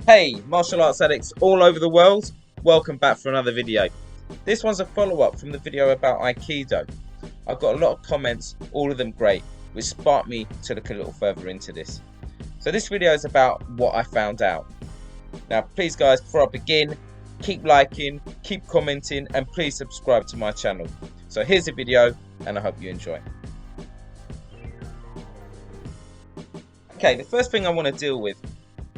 Hey, martial arts addicts all over the world, welcome back for another video. This one's a follow-up from the video about Aikido. I've got a lot of comments, all of them great, which sparked me to look a little further into this. So this video is about what I found out. Now please guys, before I begin, keep liking, keep commenting, and please subscribe to my channel. So here's the video, and I hope you enjoy. Okay, the first thing I want to deal with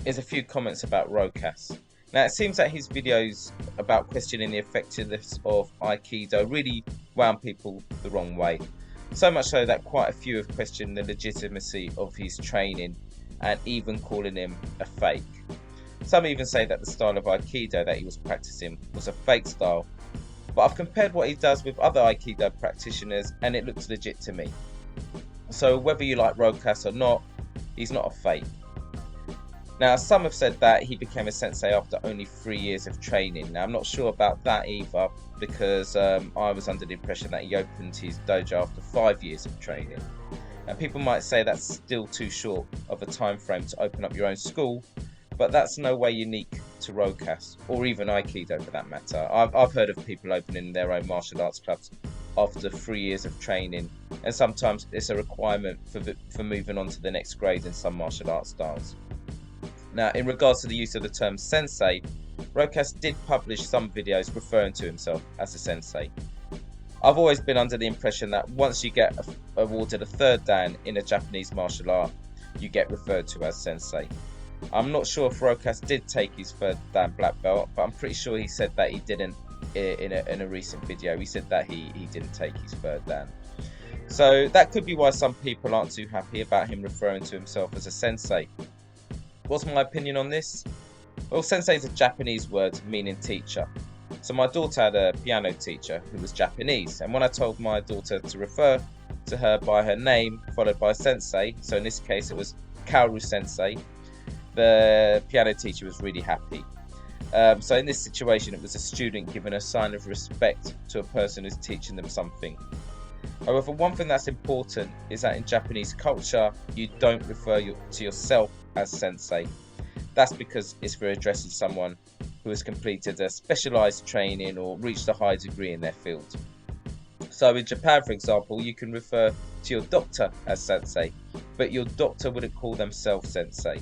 is a few comments about Rokas. Now it seems that his videos about questioning the effectiveness of Aikido really wound people the wrong way. So much so that quite a few have questioned the legitimacy of his training and even calling him a fake. Some even say that the style of Aikido that he was practicing was a fake style. But I've compared what he does with other Aikido practitioners and it looks legit to me. So whether you like Rokas or not, he's not a fake. Now, some have said that he became a sensei after only 3 years of training. Now, I'm not sure about that either, because I was under the impression that he opened his dojo after 5 years of training. And people might say that's still too short of a time frame to open up your own school, but that's no way unique to Rokas, or even Aikido for that matter. I've heard of people opening their own martial arts clubs after 3 years of training, and sometimes it's a requirement for moving on to the next grade in some martial arts styles. Now, in regards to the use of the term sensei, Rokas did publish some videos referring to himself as a sensei. I've always been under the impression that once you get awarded a third dan in a Japanese martial art, you get referred to as sensei. I'm not sure if Rokas did take his third dan black belt, but I'm pretty sure he said that he didn't in a recent video. He said that he didn't take his third dan. So that could be why some people aren't too happy about him referring to himself as a sensei. What's my opinion on this? Well, sensei is a Japanese word meaning teacher. So my daughter had a piano teacher who was Japanese, and when I told my daughter to refer to her by her name followed by sensei, so in this case it was Kaoru Sensei, the piano teacher was really happy. So in this situation it was a student giving a sign of respect to a person who's teaching them something. However, one thing that's important is that in Japanese culture, you don't refer to yourself as sensei. That's because it's for addressing someone who has completed a specialized training or reached a high degree in their field. So in Japan, for example, you can refer to your doctor as sensei, but your doctor wouldn't call themselves sensei.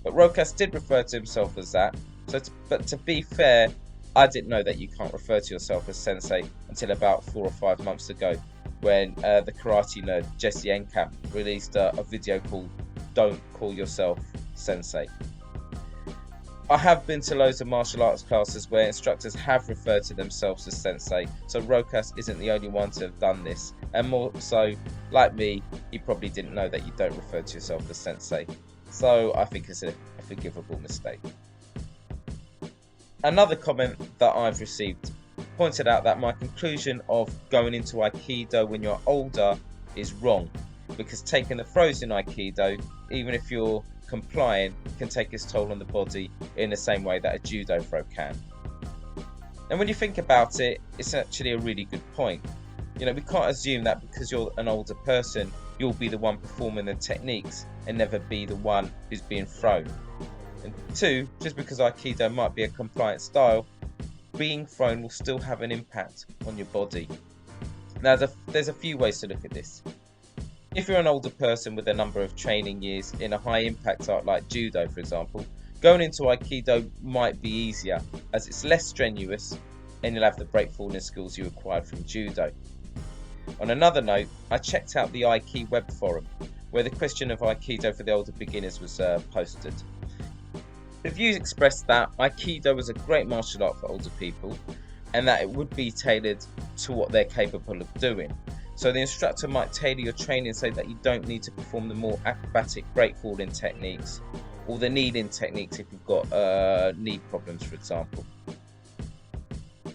But Rokas did refer to himself as that. But to be fair, I didn't know that you can't refer to yourself as sensei until about 4 or 5 months ago, when the karate nerd Jesse Enkamp released a video called Don't Call Yourself Sensei. I have been to loads of martial arts classes where instructors have referred to themselves as sensei, so Rokas isn't the only one to have done this, and more so, like me, he probably didn't know that you don't refer to yourself as sensei, so I think it's a forgivable mistake. Another comment that I've received pointed out that my conclusion of going into Aikido when you're older is wrong, because taking the throws in Aikido, even if you're compliant, can take its toll on the body in the same way that a judo throw can. And when you think about it, it's actually a really good point. You know, we can't assume that because you're an older person, you'll be the one performing the techniques and never be the one who's being thrown. And 2, just because Aikido might be a compliant style, being thrown will still have an impact on your body. Now, there's a few ways to look at this. If you're an older person with a number of training years in a high impact art like judo, for example, going into Aikido might be easier as it's less strenuous and you'll have the breakfalling skills you acquired from judo. On another note, I checked out the Aikiweb forum where the question of Aikido for the older beginners was posted. The views expressed that Aikido was a great martial art for older people and that it would be tailored to what they're capable of doing. So the instructor might tailor your training so that you don't need to perform the more acrobatic breakfalling techniques or the kneeling techniques if you've got knee problems, for example.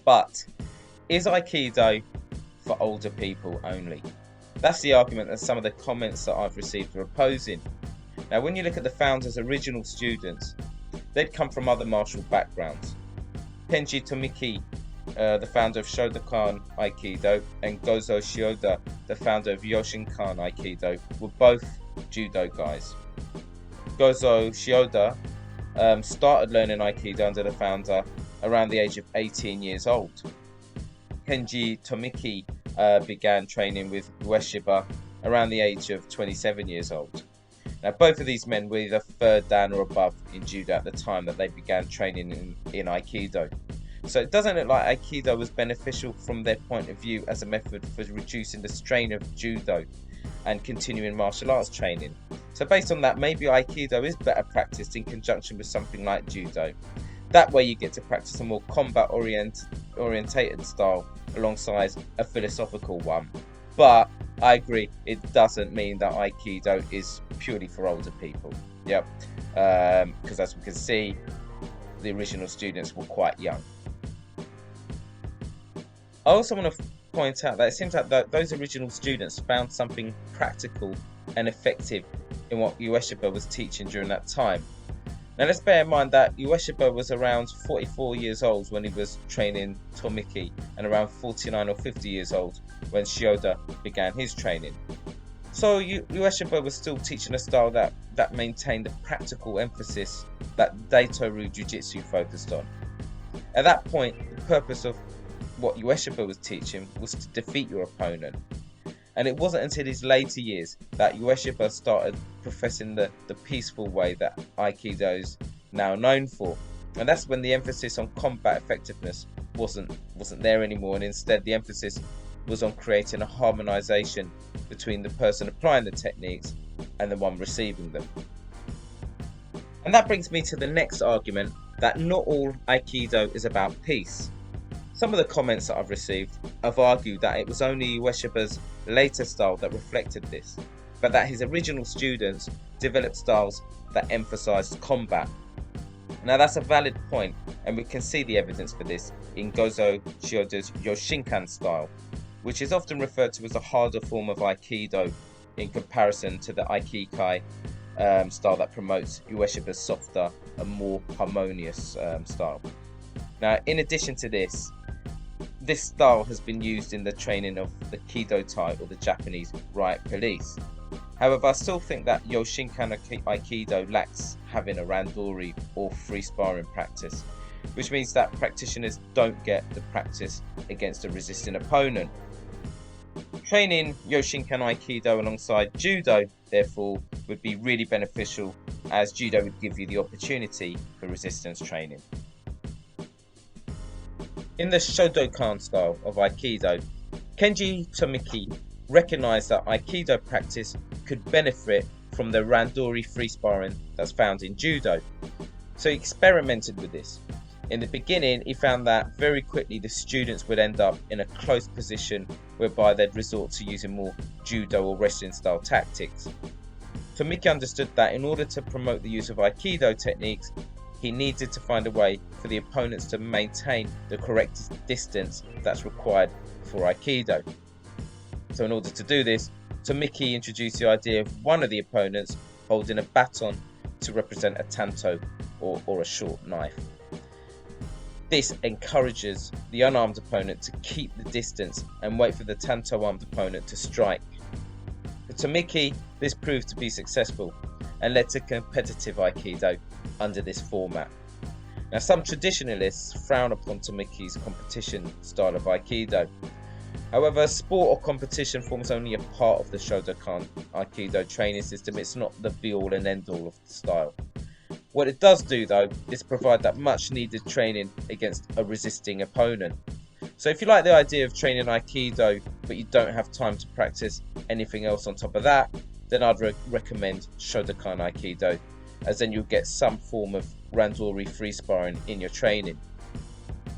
But is Aikido for older people only? That's the argument that some of the comments that I've received are opposing. Now, when you look at the founder's original students, they'd come from other martial backgrounds. Kenji Tomiki, the founder of Shotokan Aikido, and Gozo Shioda, the founder of Yoshinkan Aikido, were both judo guys. Gozo Shioda started learning Aikido under the founder around the age of 18 years old. Kenji Tomiki began training with Ueshiba around the age of 27 years old. Now, both of these men were either third dan or above in judo at the time that they began training in Aikido. So it doesn't look like Aikido was beneficial from their point of view as a method for reducing the strain of judo and continuing martial arts training. So based on that, maybe Aikido is better practiced in conjunction with something like judo. That way you get to practice a more combat orientated style alongside a philosophical one. But I agree, it doesn't mean that Aikido is purely for older people. Yep, because as we can see, the original students were quite young. I also want to point out that it seems like those original students found something practical and effective in what Ueshiba was teaching during that time. Now let's bear in mind that Ueshiba was around 44 years old when he was training Tomiki, and around 49 or 50 years old when Shioda began his training. So Ueshiba was still teaching a style that maintained the practical emphasis that Daitoru Jiu-Jitsu focused on. At that point, the purpose of what Ueshiba was teaching was to defeat your opponent. And it wasn't until his later years that Ueshiba started professing the peaceful way that Aikido is now known for. And that's when the emphasis on combat effectiveness wasn't there anymore, and instead the emphasis was on creating a harmonization between the person applying the techniques and the one receiving them. And that brings me to the next argument, that not all Aikido is about peace. Some of the comments that I've received have argued that it was only Ueshiba's later style that reflected this, but that his original students developed styles that emphasized combat. Now that's a valid point, and we can see the evidence for this in Gozo Shioda's Yoshinkan style, which is often referred to as a harder form of Aikido in comparison to the Aikikai style that promotes Ueshiba's softer and more harmonious style. Now, in addition to this style has been used in the training of the Kido-Tai or the Japanese riot police. However, I still think that Yoshinkan Aikido lacks having a Randori or free sparring practice, which means that practitioners don't get the practice against a resisting opponent. Training Yoshinkan Aikido alongside Judo, therefore, would be really beneficial, as Judo would give you the opportunity for resistance training. In the Shodokan style of Aikido, Kenji Tomiki recognised that Aikido practice could benefit from the Randori free sparring that's found in Judo. So he experimented with this. In the beginning, he found that very quickly the students would end up in a close position whereby they'd resort to using more Judo or wrestling style tactics. Tomiki understood that in order to promote the use of Aikido techniques, he needed to find a way for the opponents to maintain the correct distance that's required for Aikido. So in order to do this, Tomiki introduced the idea of one of the opponents holding a baton to represent a tanto or a short knife. This encourages the unarmed opponent to keep the distance and wait for the tanto-armed opponent to strike. For Tomiki, this proved to be successful and led to competitive Aikido under this format. Now, some traditionalists frown upon Tomiki's competition style of Aikido. However, sport or competition forms only a part of the Shodokan Aikido training system. It's not the be-all and end-all of the style. What it does do, though, is provide that much needed training against a resisting opponent. So if you like the idea of training Aikido, but you don't have time to practice anything else on top of that, then I'd recommend Shodokan Aikido, as then you'll get some form of Randori free sparring in your training.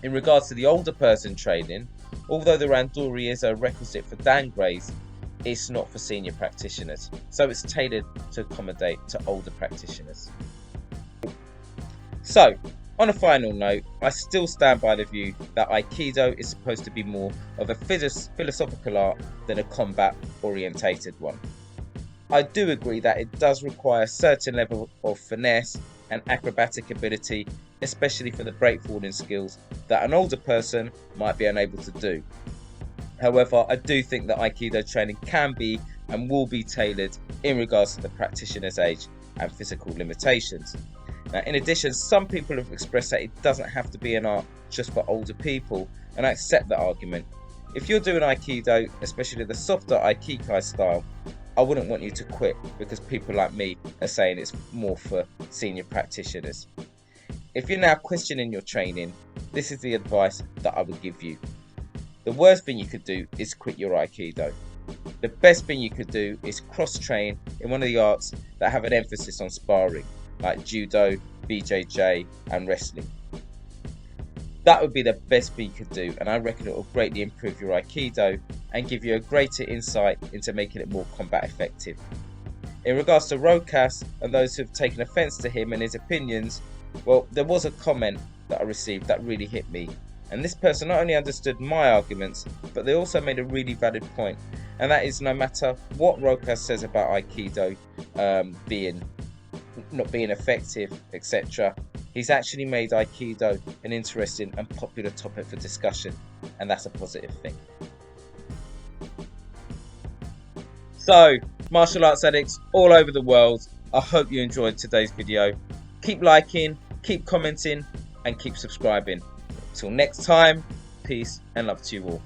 In regards to the older person training, although the Randori is a requisite for Dan grades, it's not for senior practitioners, so it's tailored to accommodate to older practitioners. So, on a final note, I still stand by the view that Aikido is supposed to be more of a philosophical art than a combat orientated one. I do agree that it does require a certain level of finesse and acrobatic ability, especially for the breakfalling skills that an older person might be unable to do. However, I do think that Aikido training can be and will be tailored in regards to the practitioner's age and physical limitations. Now, in addition, some people have expressed that it doesn't have to be an art just for older people, and I accept that argument. If you're doing Aikido, especially the softer Aikikai style, I wouldn't want you to quit because people like me are saying it's more for senior practitioners. If you're now questioning your training, this is the advice that I would give you. The worst thing you could do is quit your Aikido. The best thing you could do is cross-train in one of the arts that have an emphasis on sparring, like Judo, BJJ and wrestling. That would be the best thing you could do, and I reckon it will greatly improve your Aikido and give you a greater insight into making it more combat effective. In regards to Rokas and those who have taken offence to him and his opinions, well, there was a comment that I received that really hit me, and this person not only understood my arguments, but they also made a really valid point, and that is no matter what Rokas says about Aikido not being effective, etc., he's actually made Aikido an interesting and popular topic for discussion, and that's a positive thing. So, martial arts addicts all over the world, I hope you enjoyed today's video. Keep liking, keep commenting, and keep subscribing. Till next time, peace and love to you all.